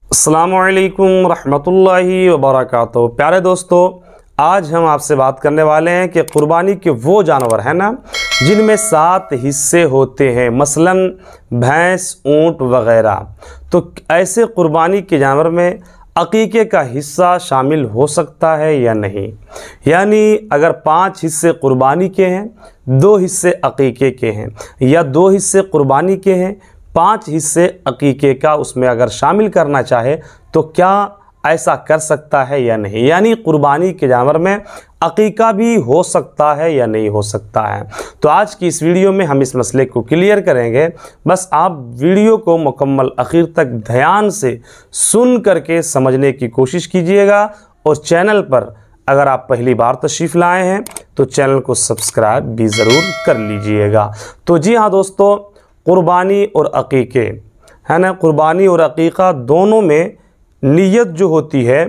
अस्सलामुअलैकुम रहमतुल्लाहि वबरकातुहू। प्यारे दोस्तों, आज हम आपसे बात करने वाले हैं कि कुर्बानी के वो जानवर हैं ना जिनमें 7 हिस्से होते हैं, मसलन भैंस, ऊँट वग़ैरह। तो ऐसे कुर्बानी के जानवर में अकीक़े का हिस्सा शामिल हो सकता है या नहीं। यानी अगर 5 हिस्से कुर्बानी के हैं, 2 हिस्से अकीक़े के हैं, या 2 हिस्से कुर्बानी के हैं, 5 हिस्से अकीक़े का उसमें अगर शामिल करना चाहे तो क्या ऐसा कर सकता है या नहीं। यानी कुर्बानी के जानवर में अकीक़ा भी हो सकता है या नहीं हो सकता है। तो आज की इस वीडियो में हम इस मसले को क्लियर करेंगे। बस आप वीडियो को मुकम्मल आखिर तक ध्यान से सुन करके समझने की कोशिश कीजिएगा, और चैनल पर अगर आप पहली बार तशरीफ़ लाए हैं तो चैनल को सब्सक्राइब भी ज़रूर कर लीजिएगा। तो जी हाँ दोस्तों, कुर्बानी और अकीक़े है ना, कुर्बानी और अकीक़ा दोनों में नीयत जो होती है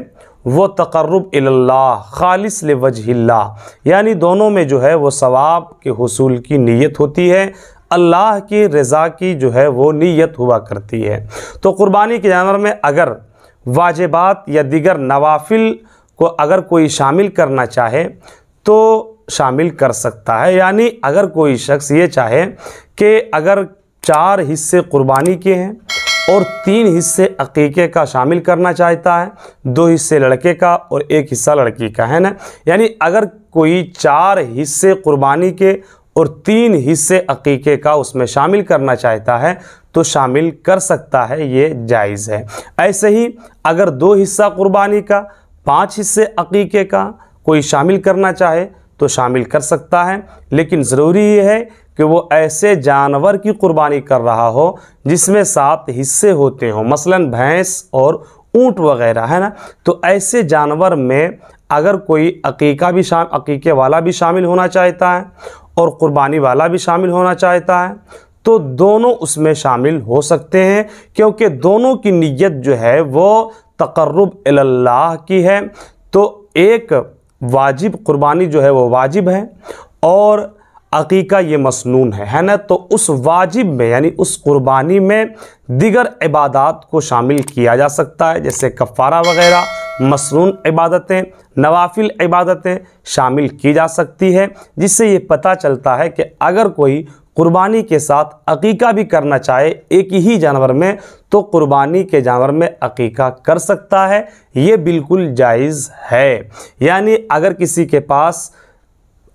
वो तक़र्रुब इल्लाह खालिस लिवजहिल्लाह, यानी दोनों में जो है वो सवाब के हुसूल की नीयत होती है, अल्लाह की रज़ा की जो है वो नीयत हुआ करती है। तो कुर्बानी के जानवर में अगर वाजिबात या दीगर नवाफिल को अगर कोई शामिल करना चाहे तो शामिल कर सकता है। यानी अगर कोई शख्स ये चाहे कि अगर 4 हिस्से कुर्बानी के हैं और 3 हिस्से अकीक़े का शामिल करना चाहता है, 2 हिस्से लड़के का और 1 हिस्सा लड़की का, है ना। यानी अगर कोई 4 हिस्से कुर्बानी के और 3 हिस्से अकीक़े का उसमें शामिल करना चाहता है तो शामिल कर सकता है, ये जायज़ है। ऐसे ही अगर 2 हिस्सा कुर्बानी का, 5 हिस्से अकीक़े का कोई शामिल करना चाहे तो शामिल कर सकता है, लेकिन ज़रूरी ये है कि वो ऐसे जानवर की कुर्बानी कर रहा हो जिसमें 7 हिस्से होते हों, मसलन भैंस और ऊँट वग़ैरह, है ना। तो ऐसे जानवर में अगर कोई अकीक़े वाला भी शामिल होना चाहता है और कुर्बानी वाला भी शामिल होना चाहता है तो दोनों उसमें शामिल हो सकते हैं, क्योंकि दोनों की नीयत जो है वो तक़र्रुब इल्लाह की है। तो एक वाजिब कुर्बानी जो है वो वाजिब है और अकीक़ा ये मसनून है ना। तो उस वाजिब में यानी उस कुर्बानी में दिगर इबादत को शामिल किया जा सकता है, जैसे कफ़ारा वग़ैरह, मसनून इबादतें, नवाफिल इबादतें शामिल की जा सकती है, जिससे ये पता चलता है कि अगर कोई कुर्बानी के साथ अकीक़ा भी करना चाहे एक ही जानवर में तो कुर्बानी के जानवर में अकीक़ा कर सकता है, ये बिल्कुल जायज़ है। यानी अगर किसी के पास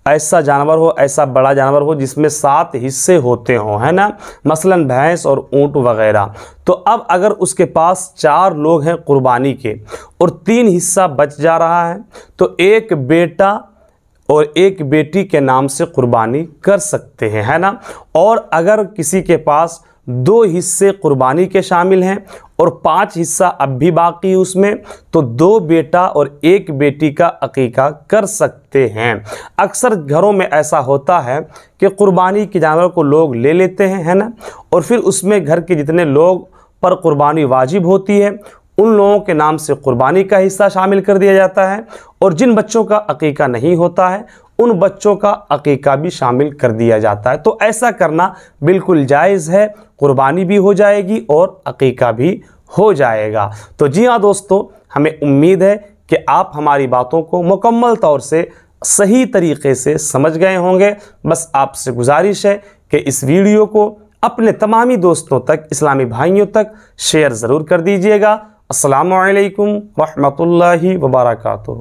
ऐसा जानवर हो, ऐसा बड़ा जानवर हो जिसमें 7 हिस्से होते हों, है ना, मसलन भैंस और ऊँट वग़ैरह, तो अब अगर उसके पास 4 लोग हैं कुर्बानी के और 3 हिस्सा बच जा रहा है तो एक बेटा और एक बेटी के नाम से कुर्बानी कर सकते हैं, है ना। और अगर किसी के पास 2 हिस्से कुर्बानी के शामिल हैं और 5 हिस्सा अब भी बाकी उसमें, तो 2 बेटा और 1 बेटी का अकीक़ा कर सकते हैं। अक्सर घरों में ऐसा होता है कि कुर्बानी के जानवर को लोग ले लेते हैं, है ना, और फिर उसमें घर के जितने लोग पर कुर्बानी वाजिब होती है उन लोगों के नाम से कुर्बानी का हिस्सा शामिल कर दिया जाता है, और जिन बच्चों का अकीक़ा नहीं होता है उन बच्चों का अकीक़ा भी शामिल कर दिया जाता है। तो ऐसा करना बिल्कुल जायज़ है, कुर्बानी भी हो जाएगी और अकीक़ा भी हो जाएगा। तो जी हाँ दोस्तों, हमें उम्मीद है कि आप हमारी बातों को मुकम्मल तौर से सही तरीक़े से समझ गए होंगे। बस आपसे गुजारिश है कि इस वीडियो को अपने तमामी दोस्तों तक, इस्लामी भाइयों तक शेयर ज़रूर कर दीजिएगा। अस्सलामु अलैकुम रहमतुल्लाहि व बरकातुहू।